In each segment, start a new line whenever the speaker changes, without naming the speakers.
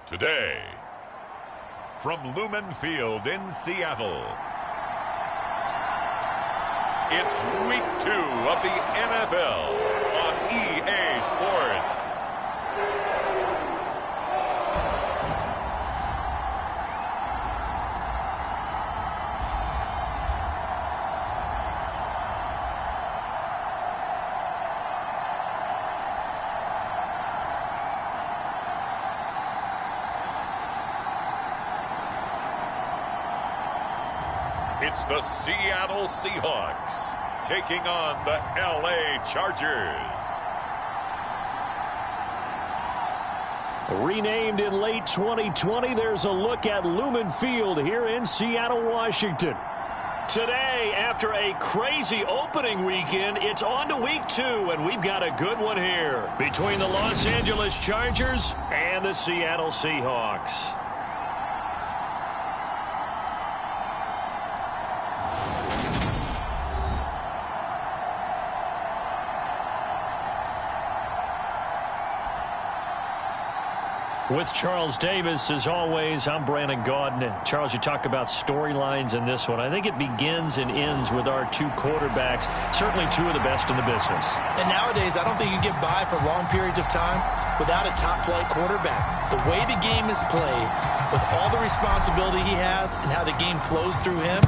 Today, from Lumen Field in Seattle, it's Week 2 of the NFL on EA Sports. It's the Seattle Seahawks taking on the LA Chargers.
Renamed in late 2020, there's a look at Lumen Field here in Seattle, Washington. Today, after a crazy opening weekend, it's on to Week 2, and we've got a good one here between the Los Angeles Chargers and the Seattle Seahawks. With Charles Davis, as always, I'm Brandon Gaudin. Charles, you talk about storylines in this one. I think it begins and ends with our two quarterbacks, certainly two of the best in the business.
And nowadays, I don't think you can get by for long periods of time without a top-flight quarterback. The way the game is played, with all the responsibility he has and how the game flows through him,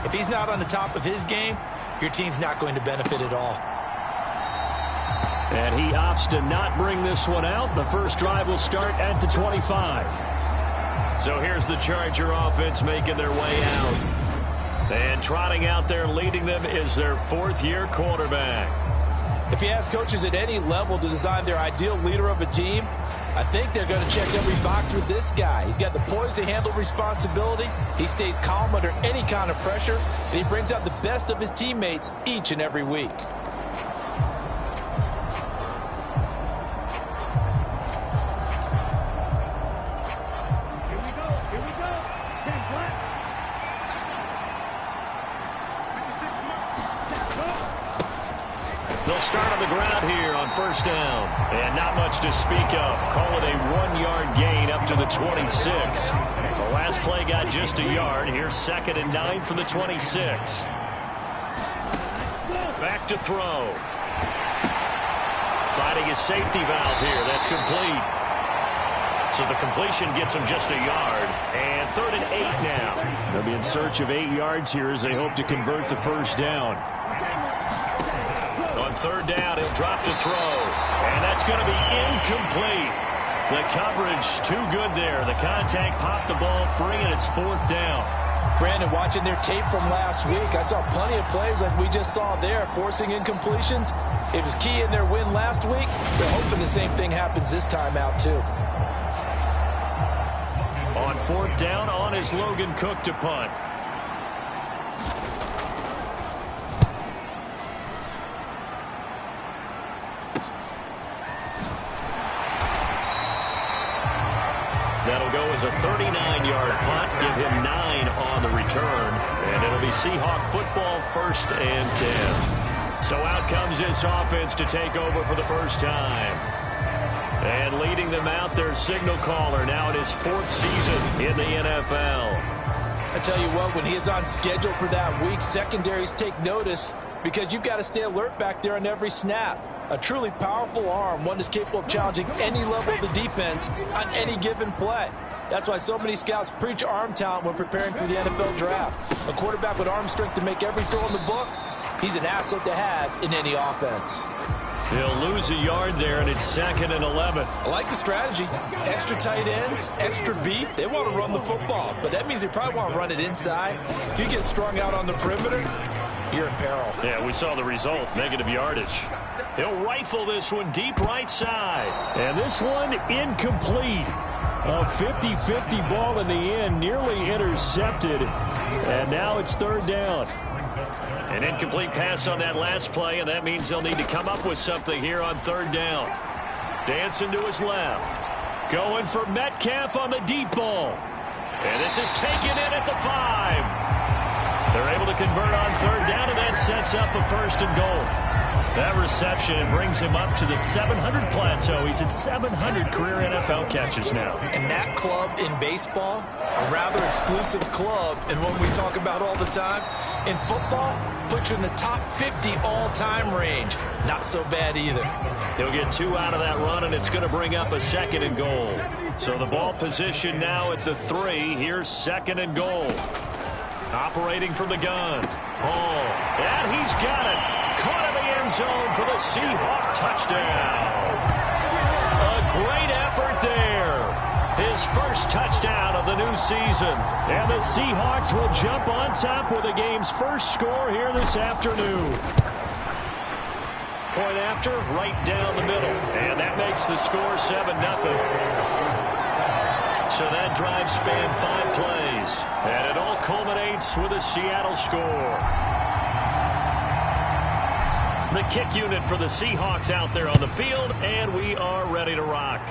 if he's not on the top of his game, your team's not going to benefit at all.
And he opts to not bring this one out. The first drive will start at the 25. So here's the Charger offense making their way out. And trotting out there leading them is their fourth-year quarterback.
If you ask coaches at any level to design their ideal leader of a team, I think they're going to check every box with this guy. He's got the poise to handle responsibility. He stays calm under any kind of pressure. And he brings out the best of his teammates each and every week.
They'll start on the ground here on first down. And not much to speak of. Call it a 1-yard gain up to the 26. The last play got just a yard. Here's 2nd and 9 from the 26. Back to throw. Finding his safety valve here. That's complete. So the completion gets him just a yard. And 3rd and 8 now. They'll be in search of 8 yards here as they hope to convert the first down. On 3rd down, he'll drop to throw. And that's going to be incomplete. The coverage too good there. The contact popped the ball free, and it's 4th down.
Brandon, watching their tape from last week, I saw plenty of plays like we just saw there, forcing incompletions. It was key in their win last week. They're hoping the same thing happens this time out, too.
On 4th down, on is Logan Cook to punt. That'll go as a 39-yard punt, give him 9 on the return, and it'll be Seahawk football 1st and 10. So out comes this offense to take over for the first time. And leading them out, their signal caller, now in his 4th season in the NFL.
I tell you what, when he is on schedule for that week, secondaries take notice because you've got to stay alert back there on every snap. A truly powerful arm, one that's capable of challenging any level of the defense on any given play. That's why so many scouts preach arm talent when preparing for the NFL draft. A quarterback with arm strength to make every throw in the book, he's an asset to have in any offense.
He'll lose a yard there, and it's 2nd and 11.
I like the strategy. Extra tight ends, extra beef. They want to run the football, but that means they probably want to run it inside. If you get strung out on the perimeter, you're in peril.
Yeah, we saw the result, negative yardage. He'll rifle this one deep right side. And this one incomplete. A 50-50 ball in the end, nearly intercepted. And now it's 3rd down. An incomplete pass on that last play, and that means they'll need to come up with something here on 3rd down. Dancing to his left. Going for Metcalf on the deep ball. And this is taken in at the 5. They're able to convert on 3rd down, and that sets up a 1st and goal. That reception brings him up to the 700 plateau. He's at 700 career NFL catches now.
And that club in baseball, a rather exclusive club, and one we talk about all the time, in football, puts you in the top 50 all-time range. Not so bad either.
He'll get 2 out of that run, and it's going to bring up a 2nd and goal. So the ball position now at the 3. Here's 2nd and goal. Operating from the gun. Hall. And he's got it. Caught in the end zone for the Seahawks touchdown. A great effort there. His first touchdown of the new season. And the Seahawks will jump on top with the game's first score here this afternoon. Point after, right down the middle. And that makes the score 7-0. So that drive spanned 5 plays. And it all culminates with a Seattle score. The kick unit for the Seahawks out there on the field, and we are ready to rock.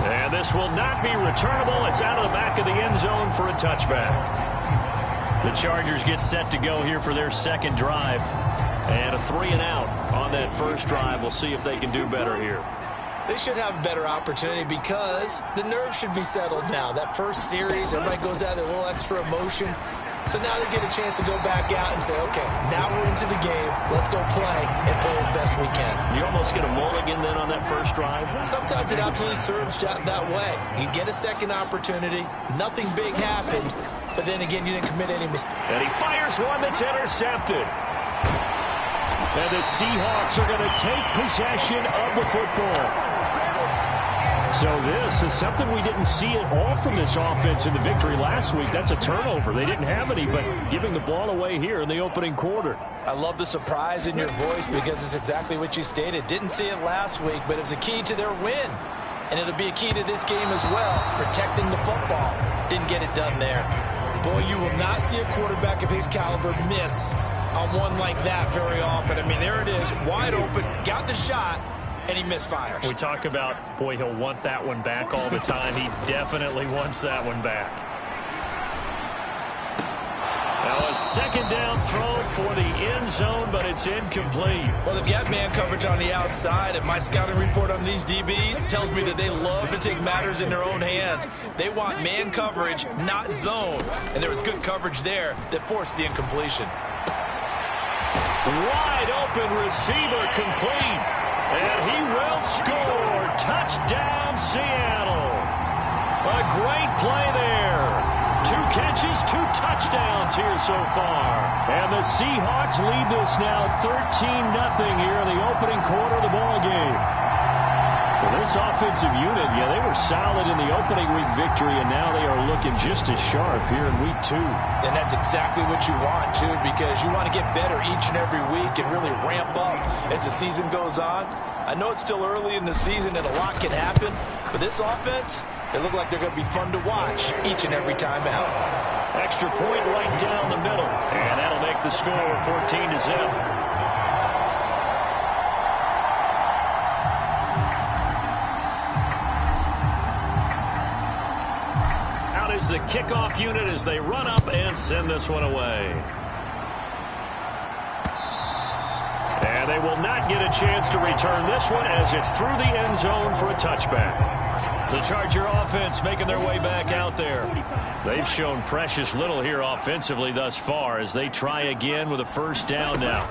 And this will not be returnable. It's out of the back of the end zone for a touchback. The Chargers get set to go here for their 2nd drive. And a 3-and-out on that first drive. We'll see if they can do better here.
They should have a better opportunity because the nerves should be settled now. That first series, everybody goes out with a little extra emotion. So now they get a chance to go back out and say, okay, now we're into the game. Let's go play and play as best we can.
You almost get a mulligan then on that first drive?
Sometimes it absolutely serves that way. You get a 2nd opportunity. Nothing big happened. But then again, you didn't commit any mistakes.
And he fires one that's intercepted. And the Seahawks are going to take possession of the football. So this is something we didn't see at all from this offense in the victory last week. That's a turnover. They didn't have any, but giving the ball away here in the opening quarter.
I love the surprise in your voice because it's exactly what you stated. Didn't see it last week, but it was a key to their win. And it'll be a key to this game as well, protecting the football. Didn't get it done there. Boy, you will not see a quarterback of his caliber miss on one like that very often. I mean, there it is, wide open, got the shot, and he misfires.
We talk about, boy, he'll want that one back all the time. He definitely wants that one back. Now a 2nd down throw for the end zone, but it's incomplete.
Well, they've got man coverage on the outside, and my scouting report on these DBs tells me that they love to take matters in their own hands. They want man coverage, not zone. And there was good coverage there that forced the incompletion.
Wide open receiver complete. And he will score. Touchdown, Seattle. A great play there. 2 catches, 2 touchdowns here so far. And the Seahawks lead this now 13-0 here in the opening quarter of the ballgame. Well, this offensive unit, yeah, they were solid in the opening week victory, and now they are looking just as sharp here in week 2.
And that's exactly what you want, too, because you want to get better each and every week and really ramp up as the season goes on. I know it's still early in the season and a lot can happen, but this offense, they look like they're going to be fun to watch each and every time out.
Extra point right down the middle, and that'll make the score 14-0. Is the kickoff unit as they run up and send this one away. And they will not get a chance to return this one as it's through the end zone for a touchback. The Charger offense making their way back out there. They've shown precious little here offensively thus far as they try again with a 1st down now.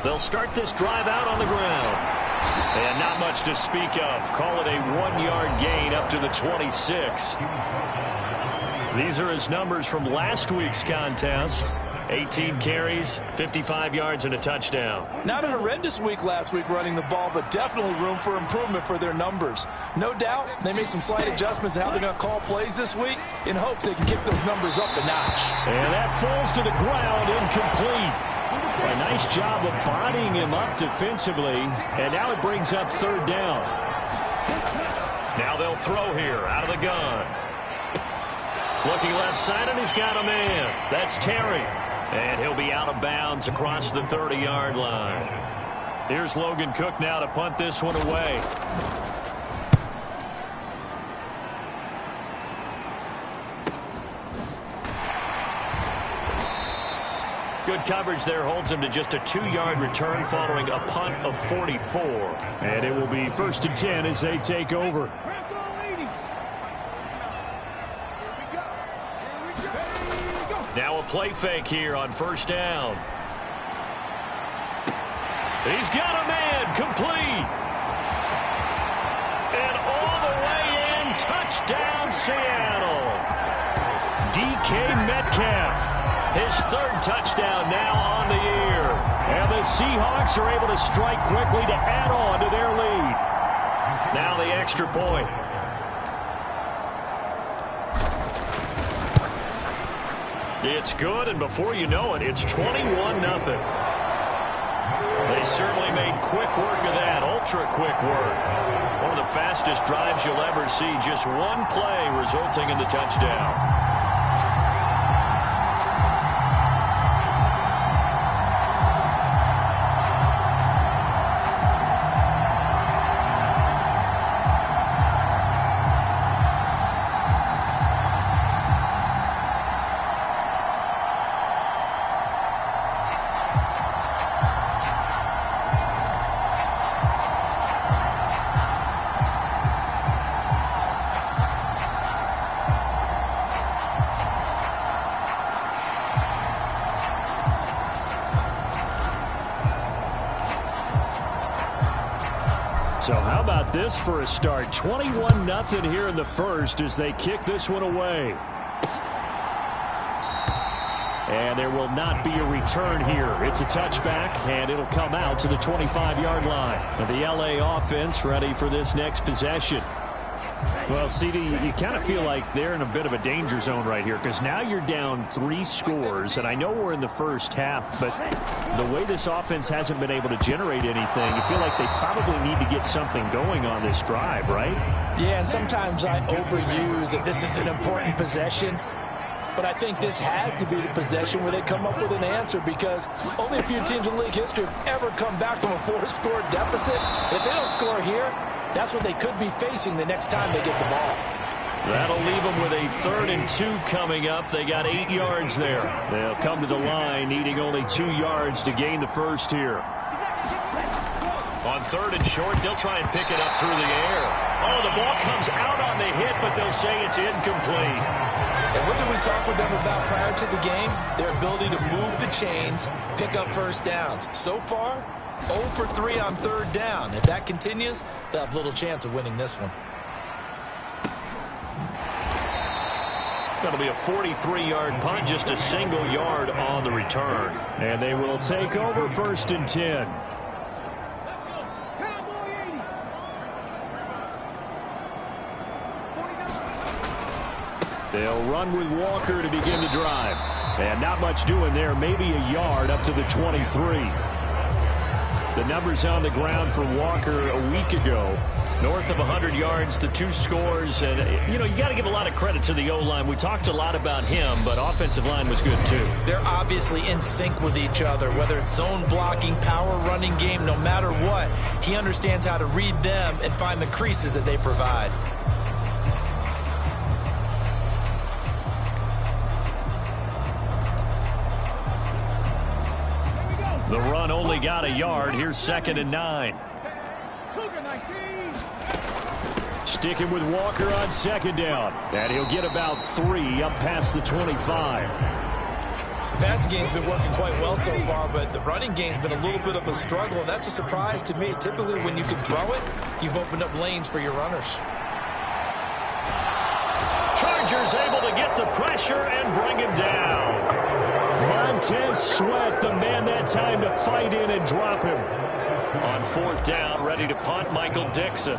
They'll start this drive out on the ground. And not much to speak of. Call it a 1-yard gain up to the 26. These are his numbers from last week's contest. 18 carries, 55 yards, and a touchdown.
Not a horrendous week last week running the ball, but definitely room for improvement for their numbers. No doubt they made some slight adjustments to how they're going to call plays this week in hopes they can kick those numbers up a notch.
And that falls to the ground, incomplete. A nice job of bodying him up defensively, and now it brings up 3rd down. Now they'll throw here out of the gun. Looking left side, and he's got a man. That's Terry. And he'll be out of bounds across the 30-yard line. Here's Logan Cook now to punt this one away. Good Good coverage there holds him to just a 2-yard return following a punt of 44.
And it will be 1st and 10 as they take over.
Now a play fake here on 1st down. He's got a man, complete. And all the way in, touchdown Seattle. DK Metcalf. His 3rd touchdown now on the year. And the Seahawks are able to strike quickly to add on to their lead. Now the extra point. It's good, and before you know it, it's 21-0. They certainly made quick work of that, ultra-quick work. One of the fastest drives you'll ever see, just one play resulting in the touchdown.
So how about this for a start? 21-0 here in the first as they kick this one away. And there will not be a return here. It's a touchback, and it'll come out to the 25-yard line. And the LA offense ready for this next possession. Well, CD, you kind of feel like they're in a bit of a danger zone right here because now you're down 3 scores, and I know we're in the first half, but the way this offense hasn't been able to generate anything, you feel like they probably need to get something going on this drive, right?
Yeah, and sometimes I overuse that this is an important possession, but I think this has to be the possession where they come up with an answer because only a few teams in league history have ever come back from a 4-score deficit. If they don't score here, that's what they could be facing the next time they get the ball.
That'll leave them with a 3rd and 2 coming up. They got 8 yards there.
They'll come to the line needing only 2 yards to gain the first here.
On 3rd and short, they'll try and pick it up through the air. Oh, the ball comes out on the hit, but they'll say it's incomplete.
And what did we talk with them about prior to the game? Their ability to move the chains, pick up first downs. So far, 0 for 3 on 3rd down. If that continues, they'll have little chance of winning this one.
That'll be a 43-yard punt, just a single yard on the return.
And they will take over 1st and 10. They'll run with Walker to begin the drive. And not much doing there, maybe a yard up to the 23. The numbers on the ground for Walker a week ago. North of 100 yards, the 2 scores. And, you know, you got to give a lot of credit to the O-line. We talked a lot about him, but offensive line was good, too.
They're obviously in sync with each other, whether it's zone blocking, power running game, no matter what. He understands how to read them and find the creases that they provide.
The run only got a yard. Here's 2nd and 9.
Sticking with Walker on 2nd down. And he'll get about 3 up past the 25.
The passing game's been working quite well so far, but the running game's been a little bit of a struggle, and that's a surprise to me. Typically, when you can throw it, you've opened up lanes for your runners.
Chargers able to get the pressure and bring him down.
Montez Sweat, the man that time to fight in and drop him.
On 4th down, ready to punt, Michael Dixon.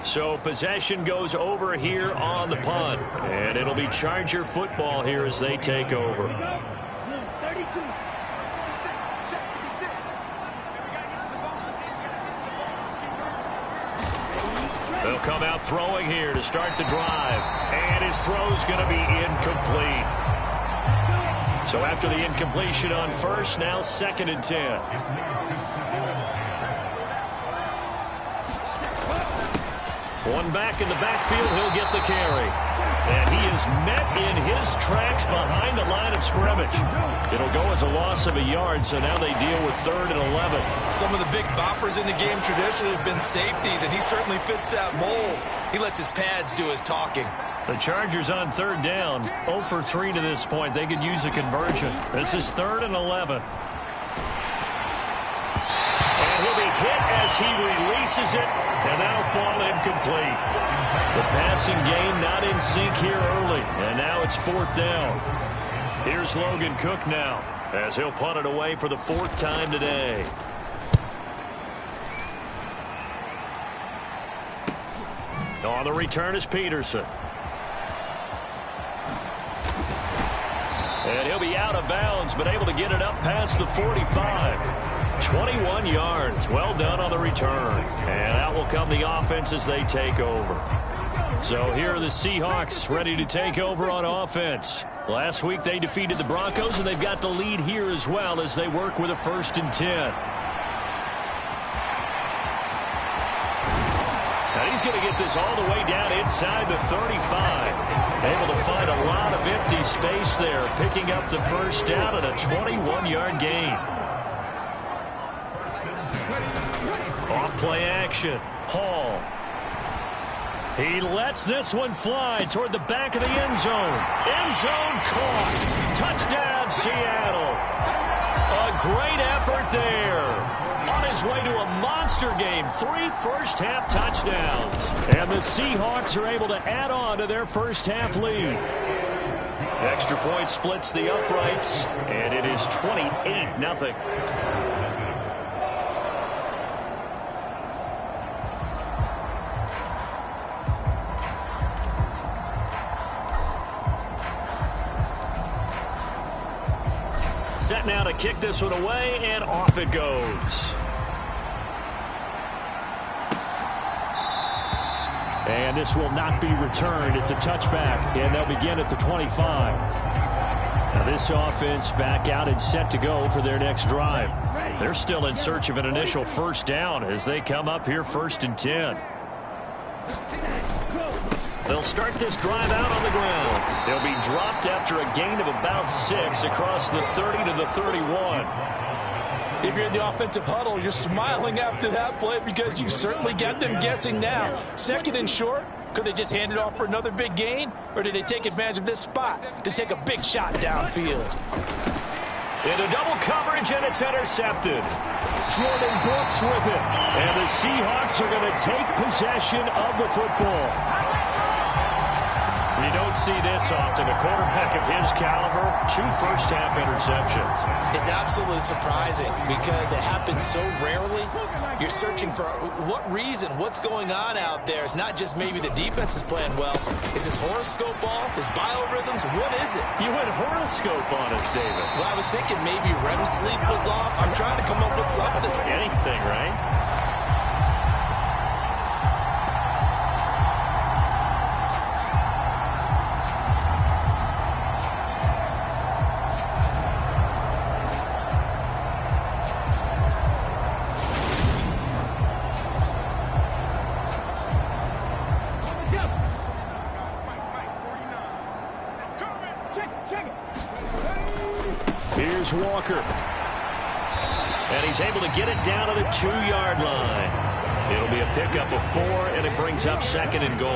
So possession goes over here on the punt. And it'll be Charger football here as they take over. They'll come out throwing here to start the drive. And his throw's going to be incomplete. So after the incompletion on 1st, now 2nd and 10. One back in the backfield, he'll get the carry. And he is met in his tracks behind the line of scrimmage. It'll go as a loss of a yard, so now they deal with 3rd and 11.
Some of the big boppers in the game traditionally have been safeties, and he certainly fits that mold. He lets his pads do his talking.
The Chargers on 3rd down, 0 for 3 to this point. They could use a conversion. This is 3rd and 11. And he'll be hit as he releases it, and that'll fall incomplete. The passing game not in sync here early, and now it's 4th down. Here's Logan Cook now, as he'll punt it away for the 4th time today. On the return is Peterson. And he'll be out of bounds, but able to get it up past the 45. 21 yards. Well done on the return. And out will come the offense as they take over. So here are the Seahawks ready to take over on offense. Last week they defeated the Broncos, and they've got the lead here as well as they work with a 1st and 10. Now he's going to get this all the way down inside the 35. Able to find a lot of empty space there, picking up the 1st down and a 21-yard gain. Off play action. Hall. He lets this one fly toward the back of the end zone. End zone caught. Touchdown, Seattle. A great effort there. On his way to a monster game. 3 first-half touchdowns. And the Seahawks are able to add on to their first-half lead. Extra point splits the uprights, and it is 28-0. Set now to kick this one away, and off it goes. And this will not be returned. It's a touchback, and they'll begin at the 25. Now this offense back out and set to go for their next drive. They're still in search of an initial 1st down as they come up here 1st and 10. They'll start this drive out on the ground. They'll be dropped after a gain of about 6 across the 30 to the 31.
If you're in the offensive huddle, you're smiling after that play because you certainly got them guessing now. 2nd and short, could they just hand it off for another big gain? Or did they take advantage of this spot to take a big shot downfield?
Into double coverage, and it's intercepted. Jordan Brooks with it. And the Seahawks are going to take possession of the football. You don't see this often. A quarterback of his caliber, 2 first-half interceptions.
It's absolutely surprising because it happens so rarely. You're searching for what reason, what's going on out there. It's not just maybe the defense is playing well. Is his horoscope off? His biorhythms? What is it?
You went horoscope on us, David.
Well, I was thinking maybe REM sleep was off. I'm trying to come up with something.
Anything, right? Here's Walker. And he's able to get it down to the 2-yard line. It'll be a pickup of 4, and it brings up 2nd and goal.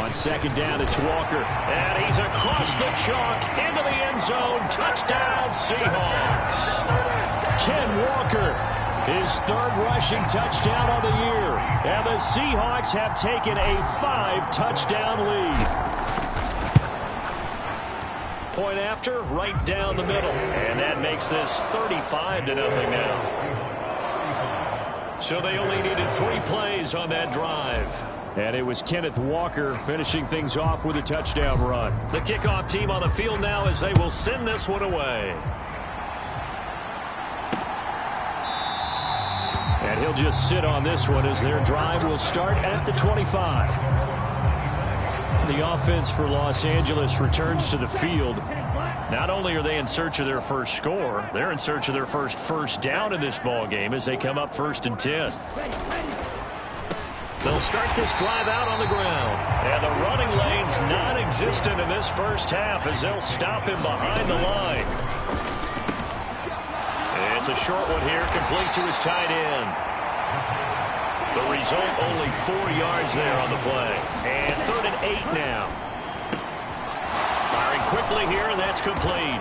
On 2nd down, it's Walker. And he's across the chalk into the end zone. Touchdown, Seahawks. Ken Walker, his 3rd rushing touchdown of the year. And the Seahawks have taken a 5-touchdown lead. Point after, right down the middle. And that makes this 35-0 now. So they only needed 3 plays on that drive. And it was Kenneth Walker finishing things off with a touchdown run. The kickoff team on the field now as they will send this one away. And he'll just sit on this one as their drive will start at the 25. The offense for Los Angeles returns to the field. Not only are they in search of their first score, they're in search of their first down in this ball game as they come up 1st and 10. They'll start this drive out on the ground. And the running lane's non-existent in this first half as they'll stop him behind the line. It's a short one here, complete to his tight end. The result, only 4 yards there on the play. And 3rd and 8 now. Firing quickly here, and that's complete.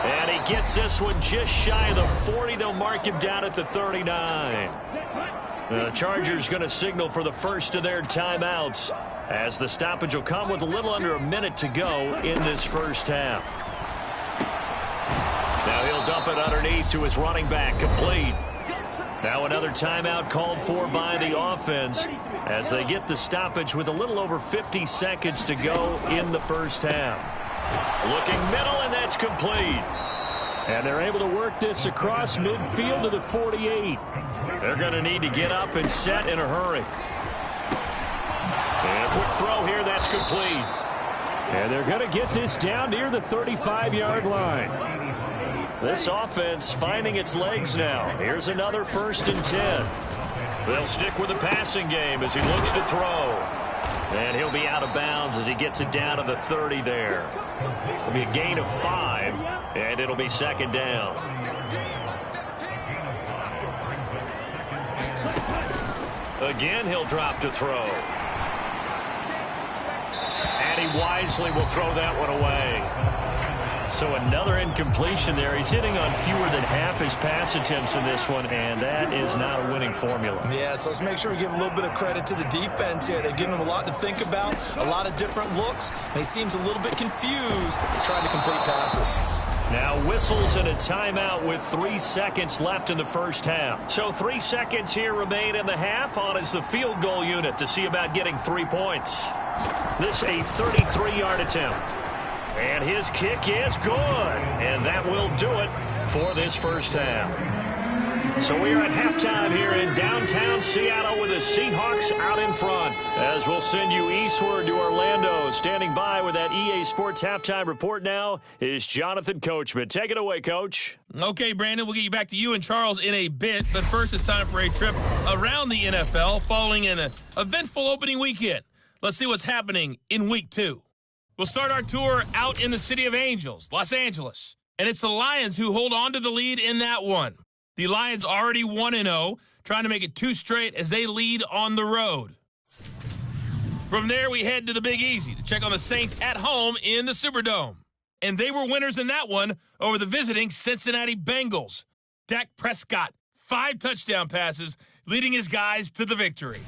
And he gets this one just shy of the 40. They'll mark him down at the 39. The Chargers going to signal for the first of their timeouts as the stoppage will come with a little under a minute to go in this first half. Now he'll dump it underneath to his running back, complete. Now another timeout called for by the offense as they get the stoppage with a little over 50 seconds to go in the first half. Looking middle, and that's complete. And they're able to work this across midfield to the 48. They're going to need to get up and set in a hurry. And a quick throw here, that's complete. And they're going to get this down near the 35-yard line. This offense finding its legs now. Here's another 1st and 10. They'll stick with the passing game as he looks to throw. And he'll be out of bounds as he gets it down to the 30 there. It'll be a gain of 5, and it'll be 2nd down. Again, he'll drop to throw. And he wisely will throw that one away. So another incompletion there. He's hitting on fewer than half his pass attempts in this one, and that is not a winning formula.
Yeah, so let's make sure we give a little bit of credit to the defense here. They've given him a lot to think about, a lot of different looks, and he seems a little bit confused trying to complete passes.
Now whistles and a timeout with 3 seconds left in the first half. So 3 seconds here remain in the half. On is the field goal unit to see about getting 3 points. This a 33-yard attempt. And his kick is good. And that will do it for this first half. So we are at halftime here in downtown Seattle with the Seahawks out in front. As we'll send you eastward to Orlando. Standing by with that EA Sports halftime report now is Jonathan Coachman. Take it away, Coach.
Okay, Brandon, we'll get you back to you and Charles in a bit. But first, it's time for a trip around the NFL following an eventful opening weekend. Let's see what's happening in Week 2. We'll start our tour out in the City of Angels, Los Angeles. And it's the Lions who hold on to the lead in that one. The Lions already 1-0, trying to make it 2 straight as they lead on the road. From there, we head to the Big Easy to check on the Saints at home in the Superdome. And they were winners in that one over the visiting Cincinnati Bengals. Dak Prescott, 5 touchdown passes, leading his guys to the victory.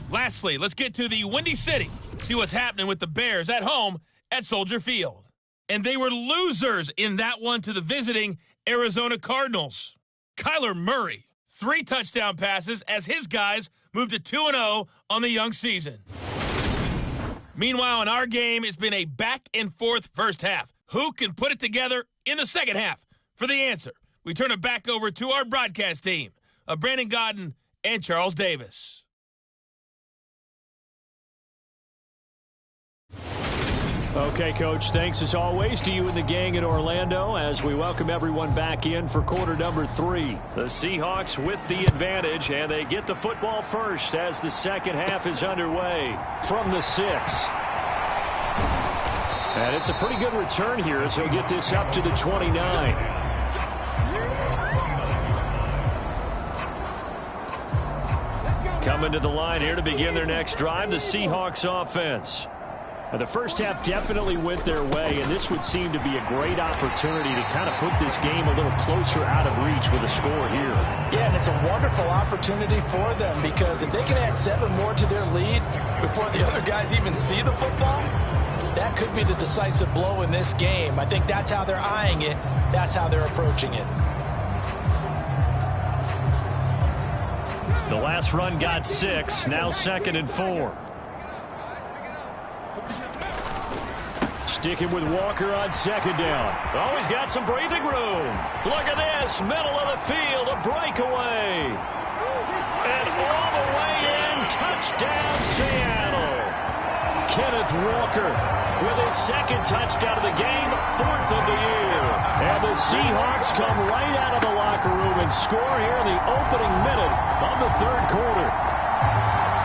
Lastly, let's get to the Windy City. See what's happening with the Bears at home at Soldier Field. And they were losers in that one to the visiting Arizona Cardinals. Kyler Murray, 3 touchdown passes as his guys moved to 2-0 on the young season. Meanwhile, in our game, it's been a back-and-forth first half. Who can put it together in the second half? For the answer, we turn it back over to our broadcast team of Brandon Godden and Charles Davis.
Okay, Coach, thanks as always to you and the gang in Orlando as we welcome everyone back in for quarter number 3. The Seahawks with the advantage, and they get the football first as the second half is underway from the 6. And it's a pretty good return here as he'll get this up to the 29. Coming to the line here to begin their next drive, the Seahawks offense. Now, the first half definitely went their way, and this would seem to be a great opportunity to kind of put this game a little closer out of reach with a score here.
Yeah, and it's a wonderful opportunity for them because if they can add 7 more to their lead before the other guys even see the football, that could be the decisive blow in this game. I think that's how they're eyeing it. That's how they're approaching it.
The last run got 6, now 2nd and 4. Sticking with Walker on 2nd down. Oh, he's got some breathing room. Look at this, middle of the field, a breakaway. And all the way in, touchdown Seattle. Kenneth Walker with his second touchdown of the game, 4th of the year. And the Seahawks come right out of the locker room and score here in the opening minute of the third quarter.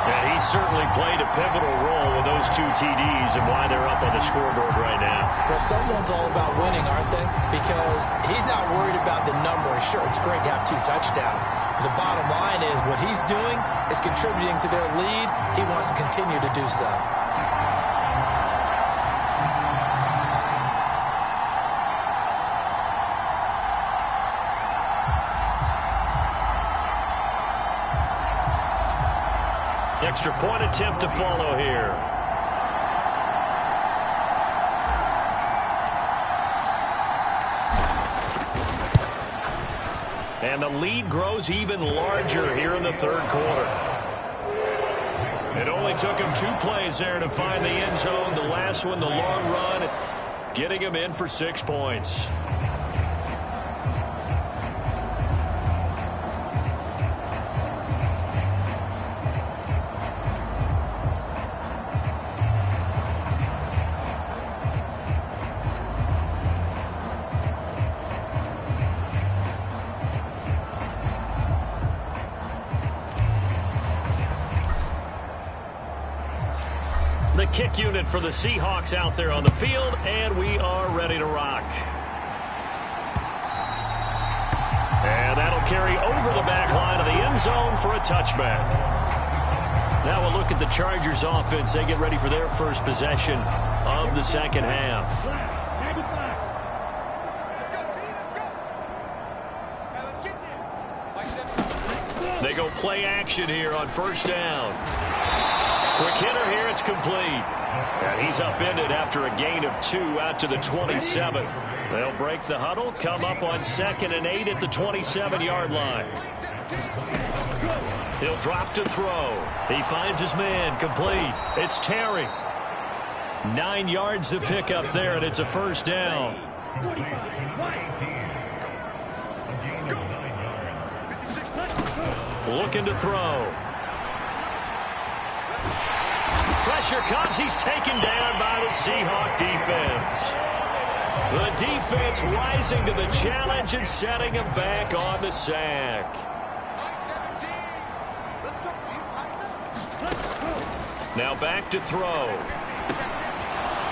And he certainly played a pivotal role with those 2 TDs and why they're up on the scoreboard right now.
Well, someone's all about winning, aren't they? Because he's not worried about the number. Sure, it's great to have 2 touchdowns. But the bottom line is what he's doing is contributing to their lead. He wants to continue to do so.
Extra point attempt to follow here. And the lead grows even larger here in the third quarter. It only took him 2 plays there to find the end zone. The last one, the long run, getting him in for 6 points. The kick unit for the Seahawks out there on the field, and we are ready to rock. And that'll carry over the back line of the end zone for a touchback. Now we'll look at the Chargers offense. They get ready for their first possession of the second half. They go play action here on first down. Quick hitter here, it's complete. And he's upended after a gain of 2 out to the 27. They'll break the huddle, come up on 2nd and 8 at the 27-yard line. He'll drop to throw. He finds his man, complete. It's Terry. 9 yards to pick up there, and it's a first down. Looking to throw. Pressure comes. He's taken down by the Seahawk defense. The defense rising to the challenge and setting him back on the sack. Now back to throw.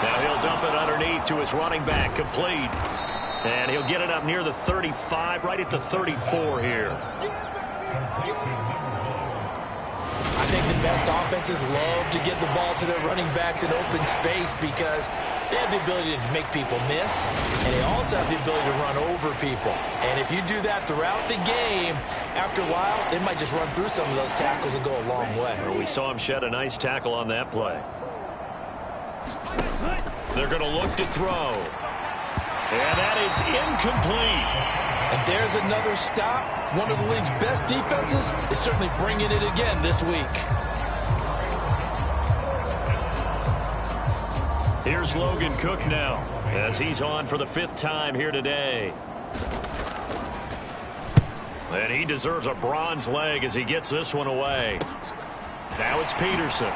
Now he'll dump it underneath to his running back, complete. And he'll get it up near the 35, right at the 34 here.
I think the best offenses love to get the ball to their running backs in open space because they have the ability to make people miss, and they also have the ability to run over people. And if you do that throughout the game, after a while, they might just run through some of those tackles and go a long way.
Well, we saw him shed a nice tackle on that play. They're going to look to throw. And that is incomplete.
And there's another stop. One of the league's best defenses is certainly bringing it again this week.
Here's Logan Cook now as he's on for the 5th time here today. And he deserves a bronze leg as he gets this one away. Now it's Peterson.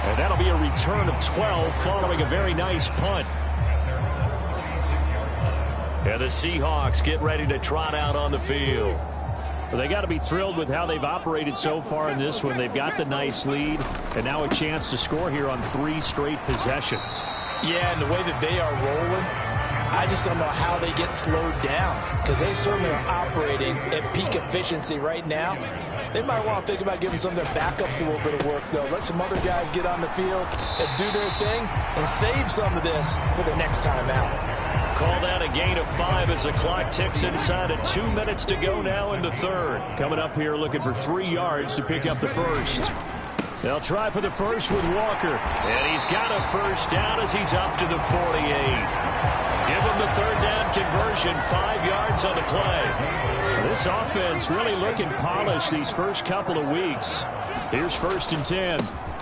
And that'll be a return of 12 following a very nice punt. And the Seahawks get ready to trot out on the field. Well, they got to be thrilled with how they've operated so far in this one. They've got the nice lead, and now a chance to score here on 3 straight possessions.
Yeah, and the way that they are rolling, I just don't know how they get slowed down because they certainly are operating at peak efficiency right now. They might want to think about giving some of their backups a little bit of work, though. Let some other guys get on the field and do their thing and save some of this for the next time out.
Call that a gain of 5 as the clock ticks inside of 2 minutes to go now in the third. Coming up here looking for 3 yards to pick up the first. They'll try for the first with Walker. And he's got a first down as he's up to the 48. Give him the third down conversion, 5 yards on the play. This offense really looking polished these first couple of weeks. Here's 1st and 10.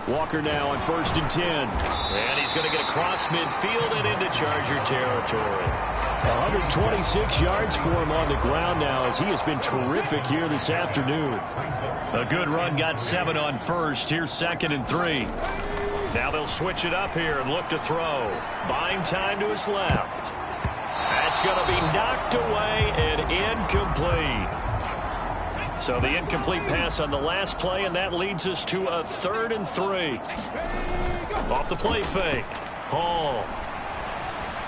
Walker now on 1st and 10. And he's going to get across midfield and into Charger territory. 126 yards for him on the ground now as he has been terrific here this afternoon. A good run got 7 on first. Here's 2nd and 3. Now they'll switch it up here and look to throw. Buying time to his left. That's going to be knocked away and incomplete. So the incomplete pass on the last play, and that leads us to a 3rd and 3. Off the play fake. Hall.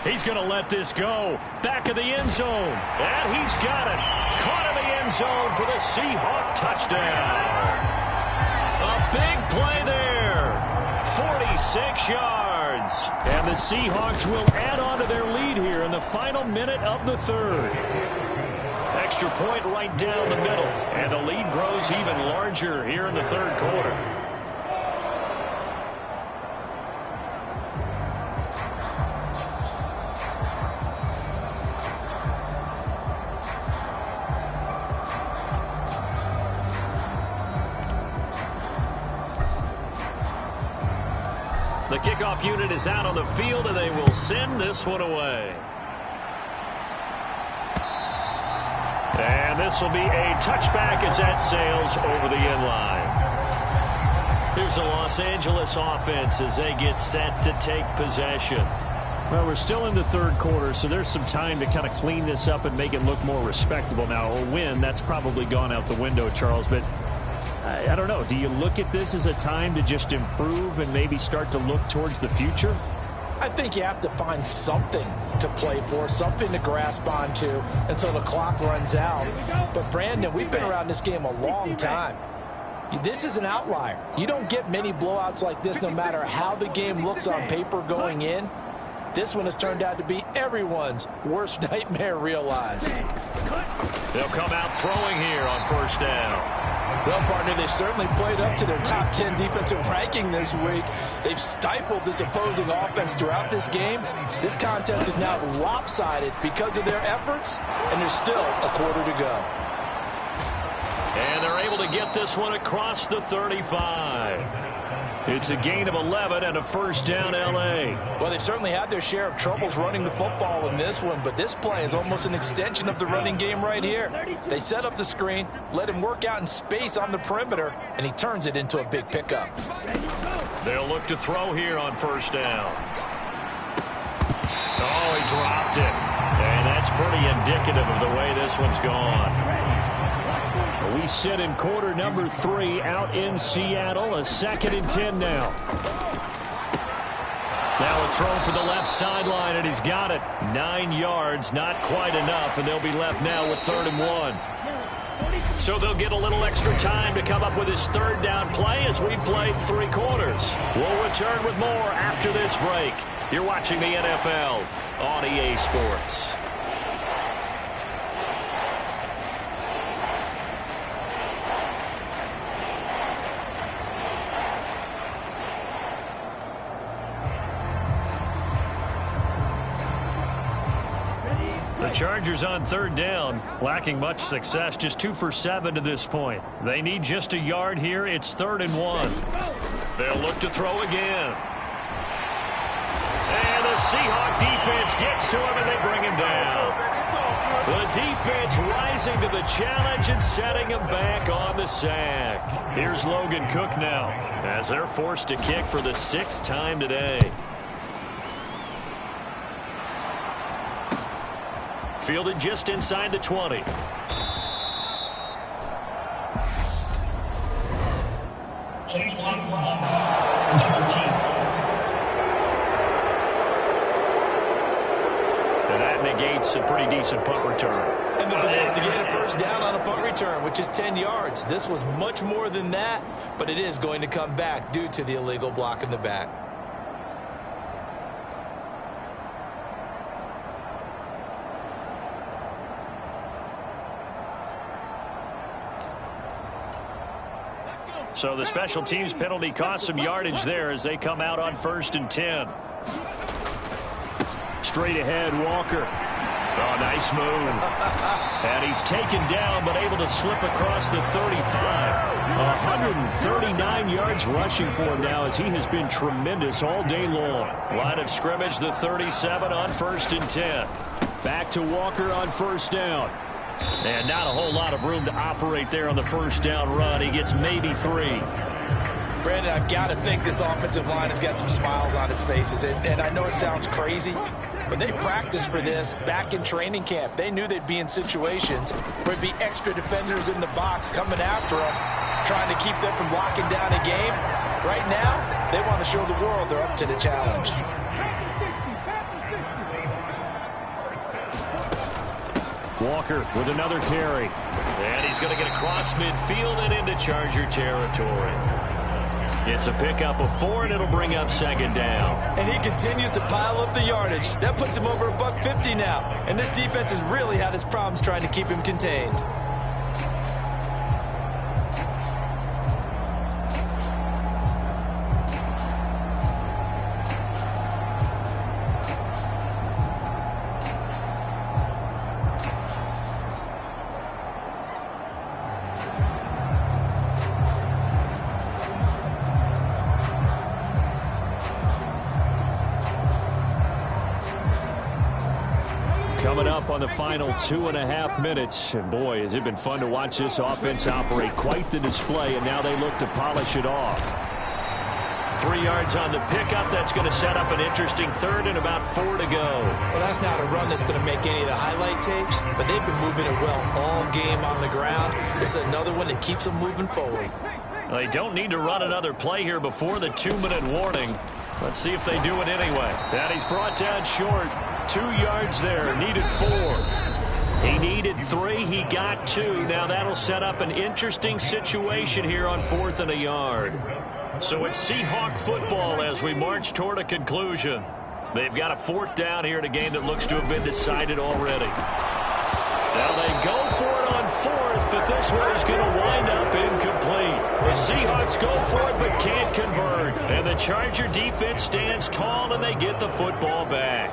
He's going to let this go. Back of the end zone. And he's got it. Caught in the end zone for the Seahawk touchdown. A big play there. 46 yards. And the Seahawks will add on to their lead here in the final minute of the 3rd. Extra point right down the middle. And the lead grows even larger here in the 3rd quarter. The kickoff unit is out on the field, and they will send this one away. And this will be a touchback as that sails over the end line. Here's the Los Angeles offense as they get set to take possession.
Well, we're still in the 3rd quarter, so there's some time to kind of clean this up and make it look more respectable. Now, a win, that's probably gone out the window, Charles, but I don't know. Do you look at this as a time to just improve and maybe start to look towards the future?
I think you have to find something to play for, something to grasp onto until the clock runs out. But, Brandon, we've been around this game a long time. This is an outlier. You don't get many blowouts like this no matter how the game looks on paper going in. This one has turned out to be everyone's worst nightmare realized.
They'll come out throwing here on 1st down.
Well, partner, they've certainly played up to their top 10 defensive ranking this week. They've stifled this opposing offense throughout this game. This contest is now lopsided because of their efforts, and there's still a quarter to go.
And they're able to get this one across the 35. It's a gain of 11 and a 1st down, L.A.
Well, they certainly had their share of troubles running the football in this one, but this play is almost an extension of the running game right here. They set up the screen, let him work out in space on the perimeter, and he turns it into a big pickup.
They'll look to throw here on 1st down. Oh, he dropped it. And that's pretty indicative of the way this one's gone.
We sit in quarter number 3 out in Seattle. A 2nd and 10 now.
Now a throw for the left sideline, and he's got it. 9 yards, not quite enough, and they'll be left now with 3rd and 1. So they'll get a little extra time to come up with his 3rd down play as we've played 3 quarters. We'll return with more after this break. You're watching the NFL on EA Sports. The Chargers on 3rd down, lacking much success, just 2 for 7 to this point. They need just a yard here. It's 3rd and 1. They'll look to throw again. And the Seahawk defense gets to him, and they bring him down. The defense rising to the challenge and setting him back on the sack. Here's Logan Cook now as they're forced to kick for the 6th time today. Fielded just inside the 20. And that negates a pretty decent punt return.
And the goal is to get a 1st down on a punt return, which is 10 yards. This was much more than that, but it is going to come back due to the illegal block in the back.
So the special teams penalty cost some yardage there as they come out on 1st and 10. Straight ahead, Walker. Oh, nice move. And he's taken down but able to slip across the 35. 139 yards rushing for him now as he has been tremendous all day long. Line of scrimmage, the 37 on 1st and 10.
Back to Walker on 1st down.
And not a whole lot of room to operate there on the first down run. He gets maybe 3.
Brandon, I've got to think this offensive line has got some smiles on its faces. And I know it sounds crazy, but they practiced for this back in training camp. They knew they'd be in situations where there'd be extra defenders in the box coming after them, trying to keep them from locking down a game. Right now, they want to show the world they're up to the challenge.
Walker with another carry. And he's going to get across midfield and into Charger territory. It's a pickup of 4, and it'll bring up second down.
And he continues to pile up the yardage. That puts him over $150 now. And this defense has really had its problems trying to keep him contained.
Coming up on the final 2.5 minutes. And boy, has it been fun to watch this offense operate. Quite the display, and now they look to polish it off. 3 yards on the pickup. That's going to set up an interesting third and about 4 to go.
Well, that's not a run that's going to make any of the highlight tapes, but they've been moving it well all game on the ground. This is another one that keeps them moving forward.
Well, they don't need to run another play here before the 2-minute warning. Let's see if they do it anyway. And he's brought down short. 2 yards there. Needed 4. He needed 3. He got 2. Now that'll set up an interesting situation here on 4th and a yard. So it's Seahawk football as we march toward a conclusion. They've got a 4th down here in a game that looks to have been decided already. Now they go for it on 4th, but this one is going to wind up incomplete. The Seahawks go for it but can't convert. And the Charger defense stands tall and they get the football back.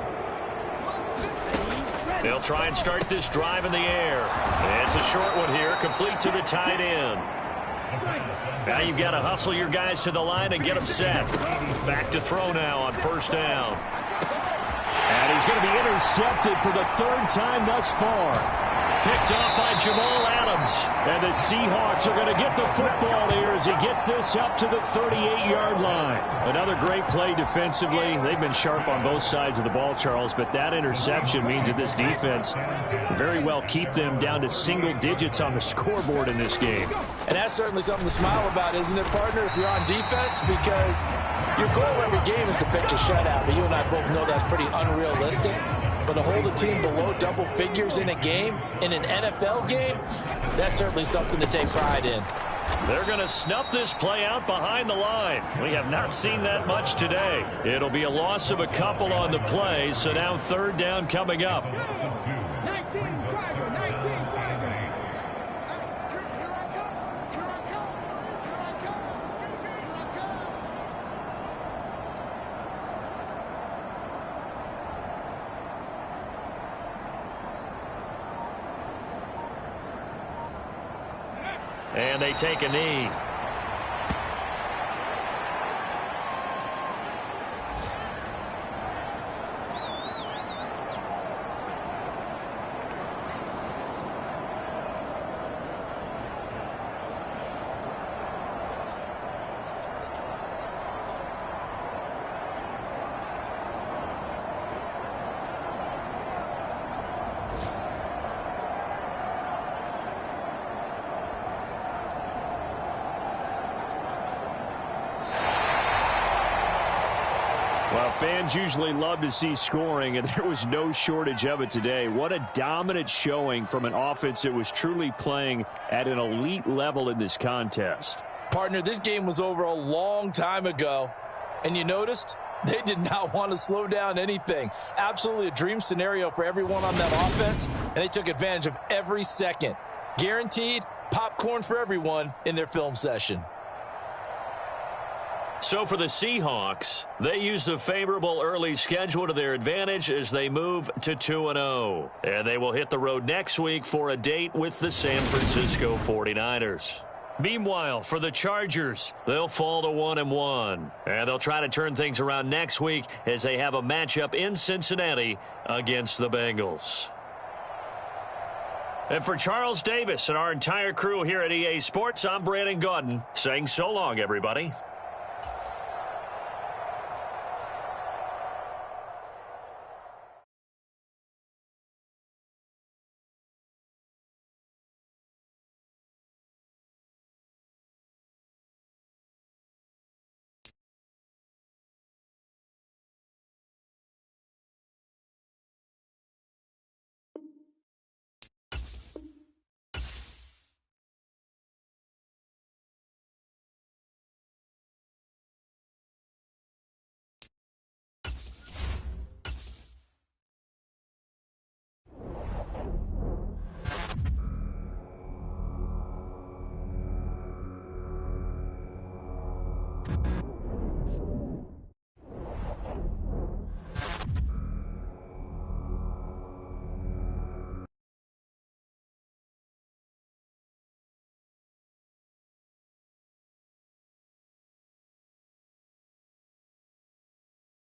They'll try and start this drive in the air. It's a short one here, complete to the tight end. Now you've got to hustle your guys to the line and get them set. Back to throw now on first down.
And he's going to be intercepted for the 3rd time thus far.
Picked off by Jamal Adams.
And the Seahawks are going to get the football here as he gets this up to the 38-yard line.
Another great play defensively. They've been sharp on both sides of the ball, Charles, but that interception means that this defense very well keep them down to single digits on the scoreboard in this game.
And that's certainly something to smile about, isn't it, partner, if you're on defense? Because your goal every game is to pitch a shutout, but you and I both know that's pretty unrealistic. But to hold a team below double figures in a game, in an NFL game, that's certainly something to take pride in.
They're going to snuff this play out behind the line. We have not seen that much today. It'll be a loss of a couple on the play, so now 3rd down coming up. And they take a knee.
Well, fans usually love to see scoring, and there was no shortage of it today. What a dominant showing from an offense that was truly playing at an elite level in this contest.
Partner, this game was over a long time ago, and you noticed they did not want to slow down anything. Absolutely a dream scenario for everyone on that offense, and they took advantage of every second. Guaranteed popcorn for everyone in their film session.
So for the Seahawks, they use the favorable early schedule to their advantage as they move to 2-0. And they will hit the road next week for a date with the San Francisco 49ers. Meanwhile, for the Chargers, they'll fall to 1-1. And they'll try to turn things around next week as they have a matchup in Cincinnati against the Bengals. And for Charles Davis and our entire crew here at EA Sports, I'm Brandon Gaudin saying so long, everybody.